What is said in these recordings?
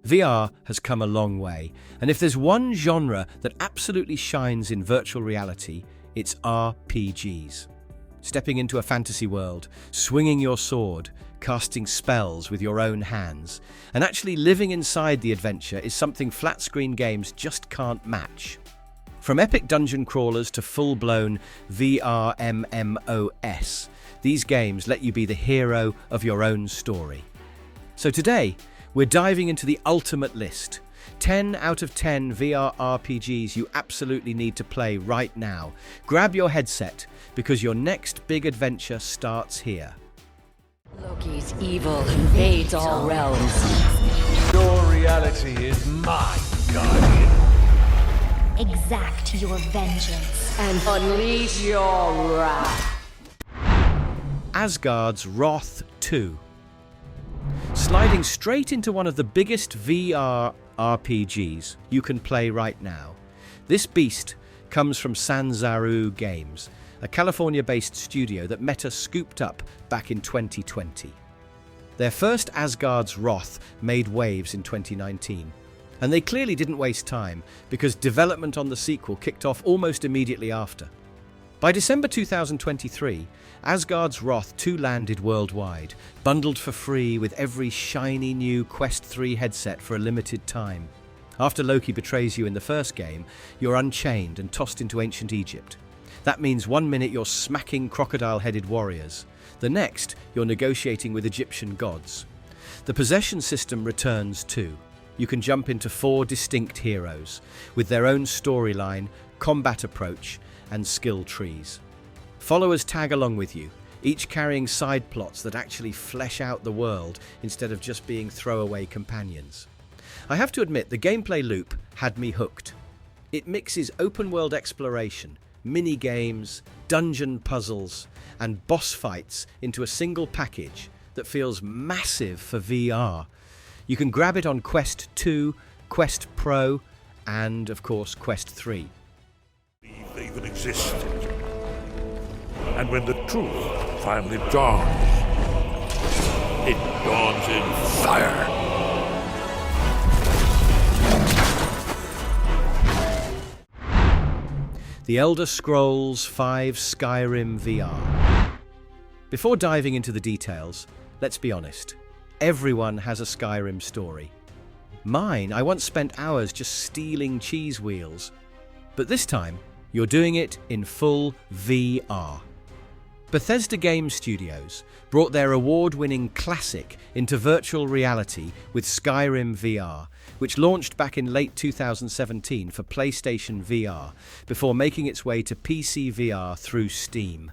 VR has come a long way, and if there's one genre that absolutely shines in virtual reality, it's RPGs. Stepping into a fantasy world, swinging your sword, casting spells with your own hands, and actually living inside the adventure is something flat-screen games just can't match. From epic dungeon crawlers to full-blown VR MMOs, these games let you be the hero of your own story. So today, we're diving into the ultimate list. 10 out of 10 VR RPGs you absolutely need to play right now. Grab your headset, because your next big adventure starts here. Loki's evil invades all realms. Your reality is my guardian. Exact your vengeance. And unleash your wrath. Asgard's Wrath 2. Sliding straight into one of the biggest VR RPGs you can play right now. This beast comes from Sanzaru Games, a California-based studio that Meta scooped up back in 2020. Their first Asgard's Wrath made waves in 2019, and they clearly didn't waste time because development on the sequel kicked off almost immediately after. By December 2023, Asgard's Wrath 2 landed worldwide, bundled for free with every shiny new Quest 3 headset for a limited time. After Loki betrays you in the first game, you're unchained and tossed into ancient Egypt. That means 1 minute you're smacking crocodile-headed warriors. The next, you're negotiating with Egyptian gods. The possession system returns too. You can jump into 4 distinct heroes, with their own storyline, combat approach, and skill trees. Followers tag along with you, each carrying side plots that actually flesh out the world instead of just being throwaway companions. I have to admit, the gameplay loop had me hooked. It mixes open-world exploration, mini-games, dungeon puzzles, and boss fights into a single package that feels massive for VR. You can grab it on Quest 2, Quest Pro, and, of course, Quest 3. They even existed. And when the truth finally dawns, it dawns in fire. The Elder Scrolls V Skyrim VR. Before diving into the details, let's be honest. Everyone has a Skyrim story. Mine, I once spent hours just stealing cheese wheels. But this time, you're doing it in full VR. Bethesda Game Studios brought their award-winning classic into virtual reality with Skyrim VR, which launched back in late 2017 for PlayStation VR before making its way to PCVR through Steam.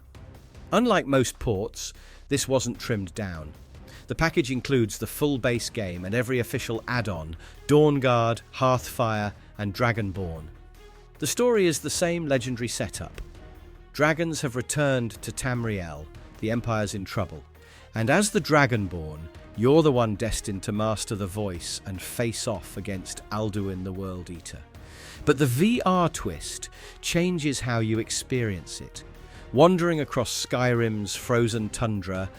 Unlike most ports, this wasn't trimmed down. The package includes the full base game and every official add-on, Dawnguard, Hearthfire, and Dragonborn. The story is the same legendary setup. Dragons have returned to Tamriel, the Empire's in trouble, and as the Dragonborn, you're the one destined to master the voice and face off against Alduin the World Eater. But the VR twist changes how you experience it. Wandering across Skyrim's frozen tundra,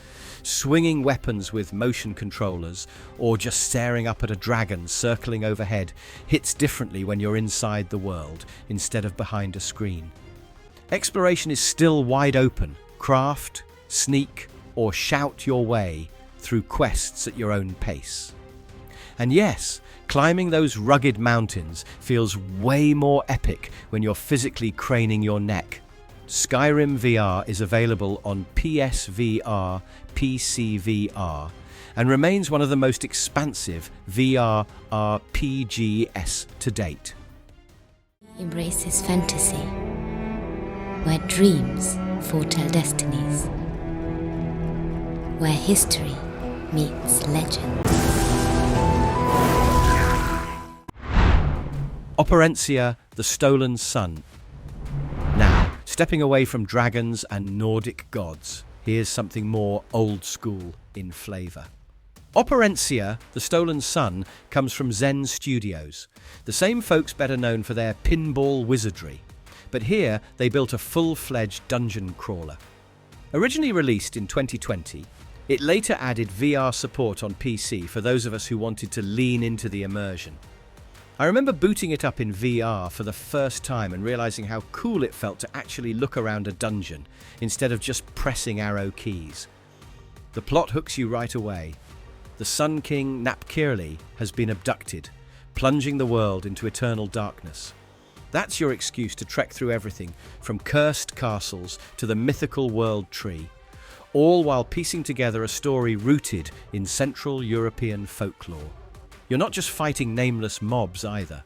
swinging weapons with motion controllers, or just staring up at a dragon circling overhead hits differently when you're inside the world instead of behind a screen. Exploration is still wide open. Craft, sneak, or shout your way through quests at your own pace. And yes, climbing those rugged mountains feels way more epic when you're physically craning your neck. Skyrim VR is available on PSVR, PCVR, and remains one of the most expansive VR RPGs to date. Embraces fantasy, where dreams foretell destinies, where history meets legend. Operencia, the Stolen Sun. Now, stepping away from dragons and Nordic gods, here's something more old school in flavour. Operencia, the Stolen Sun, comes from Zen Studios, the same folks better known for their pinball wizardry. But here, they built a full-fledged dungeon crawler. Originally released in 2020, It later added VR support on PC for those of us who wanted to lean into the immersion. I remember booting it up in VR for the first time and realizing how cool it felt to actually look around a dungeon instead of just pressing arrow keys. The plot hooks you right away. The Sun King Napkirli has been abducted, plunging the world into eternal darkness. That's your excuse to trek through everything from cursed castles to the mythical world tree, all while piecing together a story rooted in Central European folklore. You're not just fighting nameless mobs either.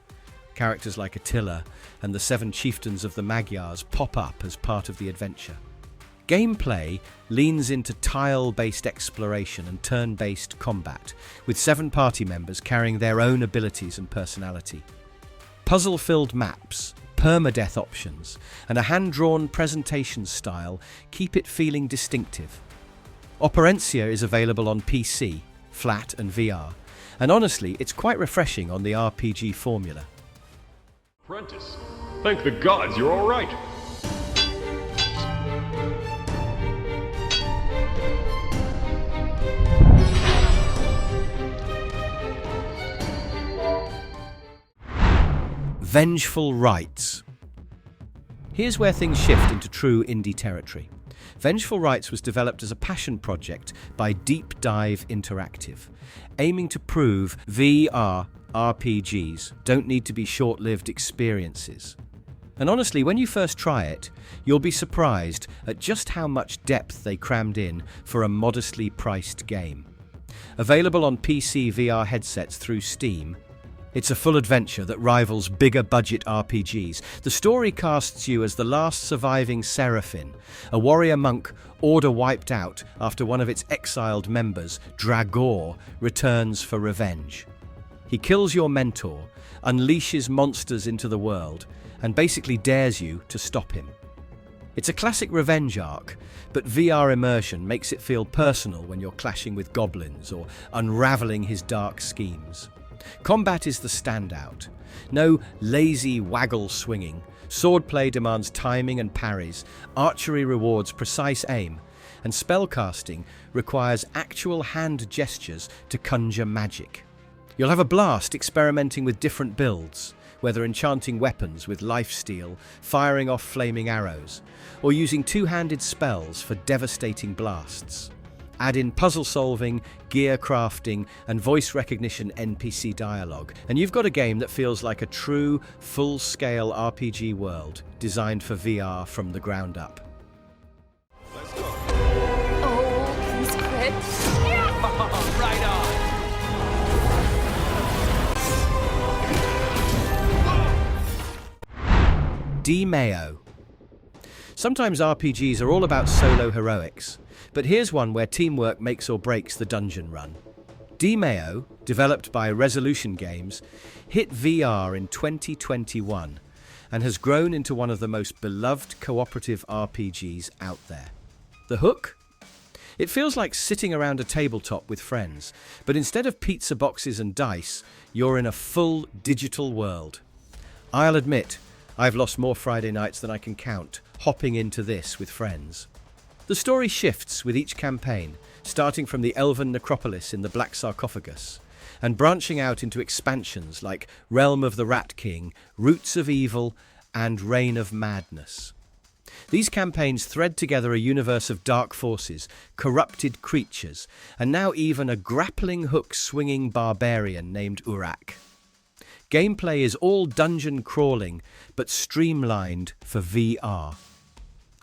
Characters like Attila and the 7 chieftains of the Magyars pop up as part of the adventure. Gameplay leans into tile-based exploration and turn-based combat, with 7 party members carrying their own abilities and personality. Puzzle-filled maps, permadeath options, and a hand-drawn presentation style keep it feeling distinctive. Operencia is available on PC, flat and VR, and honestly, it's quite refreshing on the RPG formula. Apprentice, thank the gods you're all right. Vengeful Rites. Here's where things shift into true indie territory. Vengeful Rites was developed as a passion project by Deep Dive Interactive, aiming to prove VR RPGs don't need to be short-lived experiences. And honestly, when you first try it, you'll be surprised at just how much depth they crammed in for a modestly priced game. Available on PC VR headsets through Steam, it's a full adventure that rivals bigger budget RPGs. The story casts you as the last surviving Seraphim, a warrior monk order wiped out after one of its exiled members, Dragor, returns for revenge. He kills your mentor, unleashes monsters into the world, and basically dares you to stop him. It's a classic revenge arc, but VR immersion makes it feel personal when you're clashing with goblins or unraveling his dark schemes. Combat is the standout. No lazy waggle swinging. Swordplay demands timing and parries. Archery rewards precise aim. And spellcasting requires actual hand gestures to conjure magic. You'll have a blast experimenting with different builds, whether enchanting weapons with lifesteal, firing off flaming arrows, or using two-handed spells for devastating blasts. Add in puzzle solving, gear crafting, and voice recognition NPC dialogue, and you've got a game that feels like a true, full-scale RPG world designed for VR from the ground up. Oh, he's quit. Right on. Demeo. Sometimes RPGs are all about solo heroics, but here's one where teamwork makes or breaks the dungeon run. Demeo, developed by Resolution Games, hit VR in 2021 and has grown into one of the most beloved cooperative RPGs out there. The hook? It feels like sitting around a tabletop with friends, but instead of pizza boxes and dice, you're in a full digital world. I'll admit, I've lost more Friday nights than I can count, hopping into this with friends. The story shifts with each campaign, starting from the elven necropolis in the Black Sarcophagus, and branching out into expansions like Realm of the Rat King, Roots of Evil, and Reign of Madness. These campaigns thread together a universe of dark forces, corrupted creatures, and now even a grappling hook-swinging barbarian named Urak. Gameplay is all dungeon crawling, but streamlined for VR.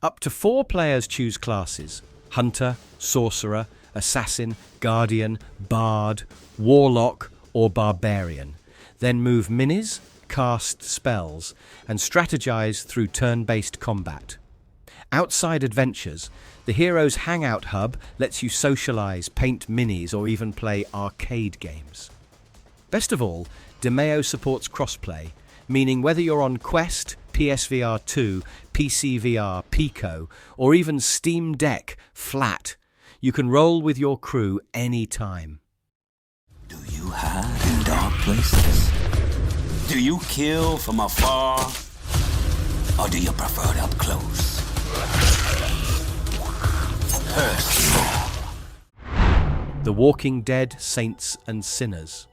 Up to 4 players choose classes: Hunter, Sorcerer, Assassin, Guardian, Bard, Warlock, or Barbarian. Then move minis, cast spells, and strategize through turn-based combat. Outside adventures, the hero's hangout hub lets you socialize, paint minis, or even play arcade games. Best of all, Demeo supports crossplay, meaning whether you're on Quest, PSVR 2, PCVR, Pico, or even Steam Deck flat, you can roll with your crew anytime. Do you hide in dark places? Do you kill from afar? Or do you prefer it up close? Personal. The Walking Dead, Saints and Sinners.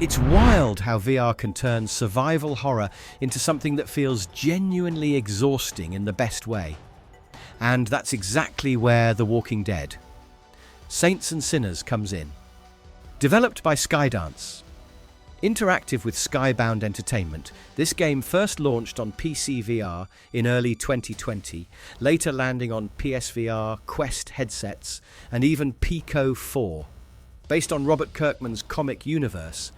It's wild how VR can turn survival horror into something that feels genuinely exhausting in the best way. And that's exactly where The Walking Dead, Saints and Sinners comes in. Developed by Skydance, interactive with Skybound Entertainment, this game first launched on PCVR in early 2020, later landing on PSVR, Quest headsets, and even Pico 4. Based on Robert Kirkman's comic universe,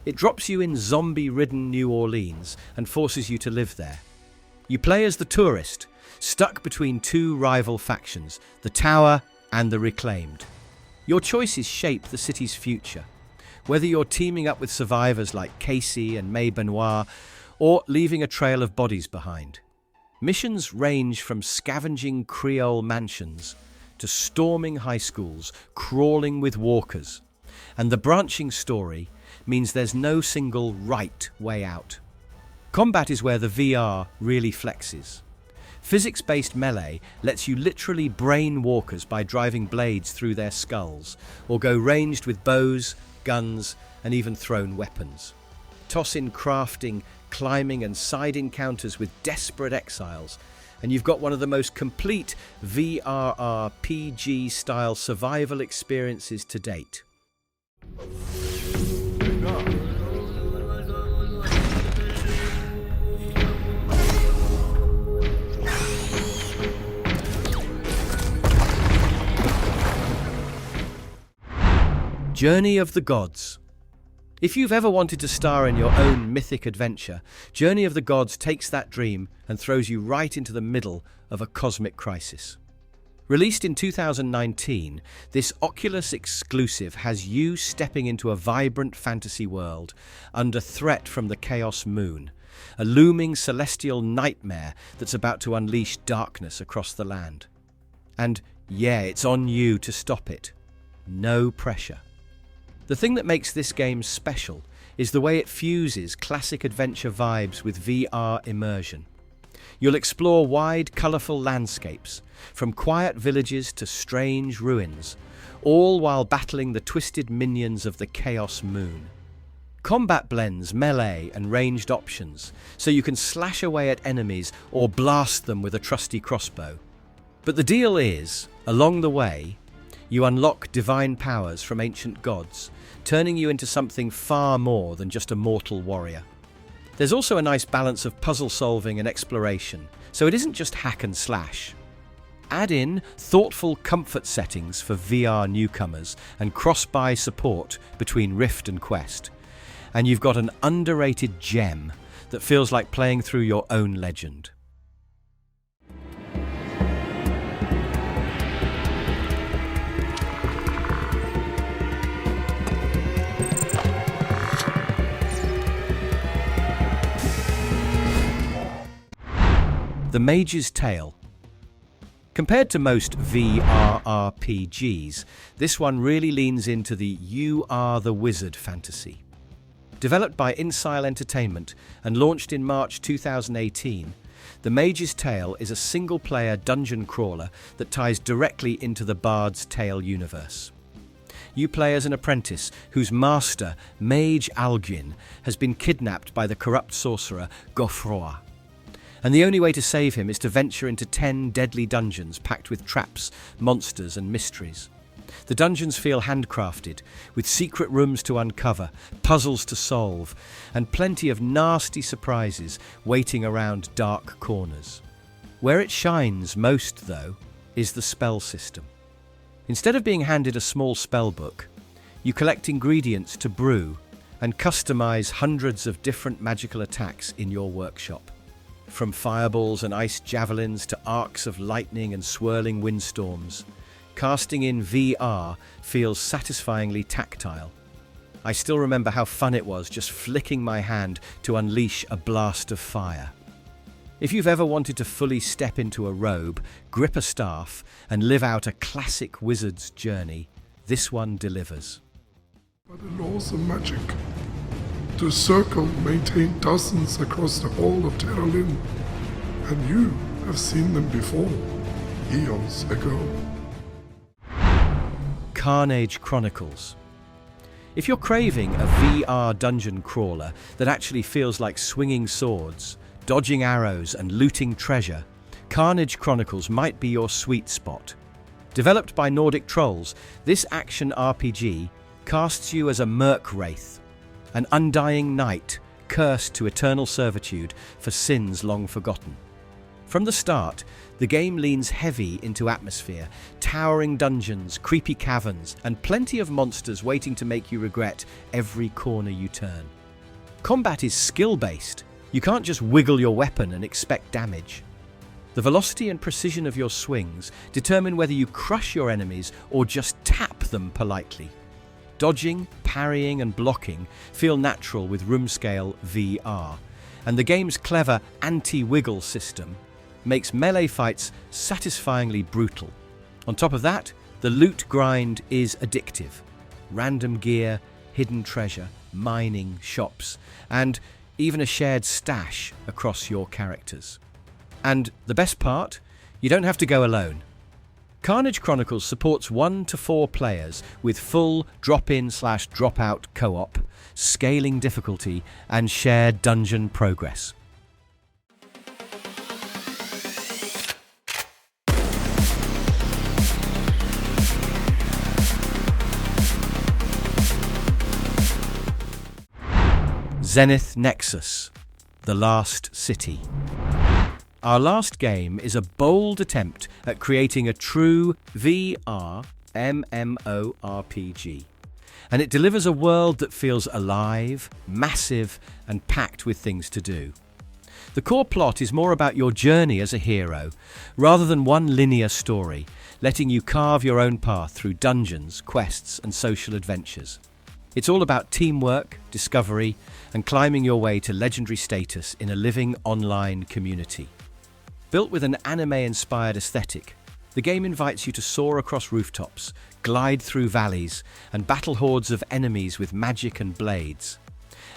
it drops you in zombie-ridden New Orleans and forces you to live there. You play as the tourist, stuck between two rival factions, the Tower and the Reclaimed. Your choices shape the city's future, whether you're teaming up with survivors like Casey and May Benoit, or leaving a trail of bodies behind. Missions range from scavenging Creole mansions to storming high schools, crawling with walkers. And the branching story means there's no single right way out. Combat is where the VR really flexes. Physics-based melee lets you literally brain walkers by driving blades through their skulls, or go ranged with bows, guns, and even thrown weapons. Toss in crafting, climbing, and side encounters with desperate exiles, and you've got one of the most complete VRRPG-style survival experiences to date. Journey of the Gods. If you've ever wanted to star in your own mythic adventure, Journey of the Gods takes that dream and throws you right into the middle of a cosmic crisis. Released in 2019, this Oculus exclusive has you stepping into a vibrant fantasy world under threat from the Chaos Moon, a looming celestial nightmare that's about to unleash darkness across the land. And yeah, it's on you to stop it. No pressure. The thing that makes this game special is the way it fuses classic adventure vibes with VR immersion. You'll explore wide, colourful landscapes, from quiet villages to strange ruins, all while battling the twisted minions of the Chaos Moon. Combat blends melee and ranged options, so you can slash away at enemies or blast them with a trusty crossbow. But the deal is, along the way, you unlock divine powers from ancient gods, turning you into something far more than just a mortal warrior. There's also a nice balance of puzzle solving and exploration, so it isn't just hack and slash. Add in thoughtful comfort settings for VR newcomers and cross-buy support between Rift and Quest, and you've got an underrated gem that feels like playing through your own legend. The Mage's Tale. Compared to most VRRPGs, this one really leans into the You Are the Wizard fantasy. Developed by Insile Entertainment and launched in March 2018, The Mage's Tale is a single-player dungeon crawler that ties directly into the Bard's Tale universe. You play as an apprentice whose master, Mage Alguin, has been kidnapped by the corrupt sorcerer Godefroy. And the only way to save him is to venture into 10 deadly dungeons packed with traps, monsters and mysteries. The dungeons feel handcrafted, with secret rooms to uncover, puzzles to solve, and plenty of nasty surprises waiting around dark corners. Where it shines most, though, is the spell system. Instead of being handed a small spell book, you collect ingredients to brew and customize hundreds of different magical attacks in your workshop. From fireballs and ice javelins to arcs of lightning and swirling windstorms, casting in VR feels satisfyingly tactile. I still remember how fun it was just flicking my hand to unleash a blast of fire. If you've ever wanted to fully step into a robe, grip a staff, and live out a classic wizard's journey, this one delivers. By the laws of magic, the Circle maintained dozens across the whole of Terralin, and you have seen them before, eons ago. Karnage Chronicles. If you're craving a VR dungeon crawler that actually feels like swinging swords, dodging arrows and looting treasure, Karnage Chronicles might be your sweet spot. Developed by Nordic Trolls, this action RPG casts you as a merc wraith, an undying knight cursed to eternal servitude for sins long forgotten. From the start, the game leans heavy into atmosphere, towering dungeons, creepy caverns, and plenty of monsters waiting to make you regret every corner you turn. Combat is skill-based. You can't just wiggle your weapon and expect damage. The velocity and precision of your swings determine whether you crush your enemies or just tap them politely. Dodging, parrying, and blocking feel natural with room-scale VR, and the game's clever anti-wiggle system makes melee fights satisfyingly brutal. On top of that, the loot grind is addictive. Random gear, hidden treasure, mining, shops, and even a shared stash across your characters. And the best part? You don't have to go alone. Karnage Chronicles supports 1 to 4 players with full drop-in/drop-out co-op, scaling difficulty, and shared dungeon progress. Zenith Nexus, The Last City. Our last game is a bold attempt at creating a true VR MMORPG, and it delivers a world that feels alive, massive, and packed with things to do. The core plot is more about your journey as a hero, rather than one linear story, letting you carve your own path through dungeons, quests, and social adventures. It's all about teamwork, discovery, and climbing your way to legendary status in a living online community. Built with an anime-inspired aesthetic, the game invites you to soar across rooftops, glide through valleys, and battle hordes of enemies with magic and blades.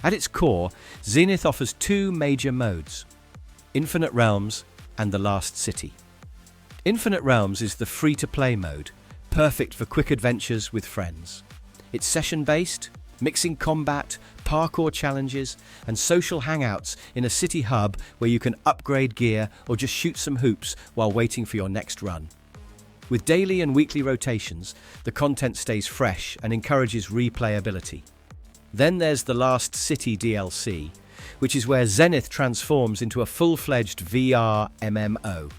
At its core, Zenith offers 2 major modes: Infinite Realms and The Last City. Infinite Realms is the free-to-play mode, perfect for quick adventures with friends. It's session-based, mixing combat, parkour challenges, and social hangouts in a city hub where you can upgrade gear or just shoot some hoops while waiting for your next run. With daily and weekly rotations, the content stays fresh and encourages replayability. Then there's the Last City DLC, which is where Zenith transforms into a full-fledged VR MMO.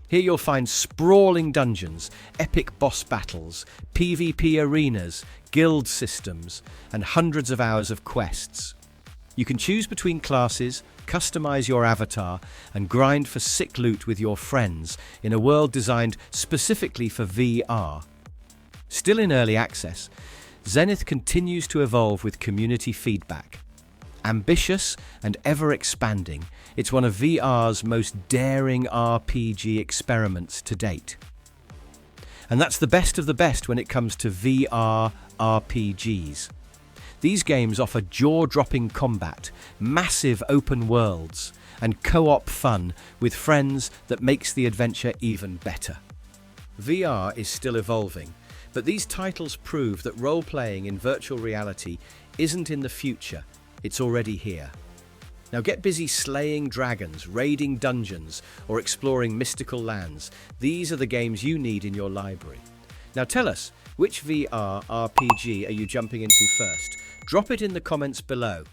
Here you'll find sprawling dungeons, epic boss battles, PvP arenas, guild systems, and hundreds of hours of quests. You can choose between classes, customize your avatar, and grind for sick loot with your friends in a world designed specifically for VR. Still in early access, Zenith continues to evolve with community feedback. Ambitious and ever-expanding, it's one of VR's most daring RPG experiments to date. And that's the best of the best when it comes to VR RPGs. These games offer jaw-dropping combat, massive open worlds, and co-op fun with friends that makes the adventure even better. VR is still evolving, but these titles prove that role-playing in virtual reality isn't in the future. It's already here. Now get busy slaying dragons, raiding dungeons, or exploring mystical lands. These are the games you need in your library. Now tell us, which VR RPG are you jumping into first? Drop it in the comments below.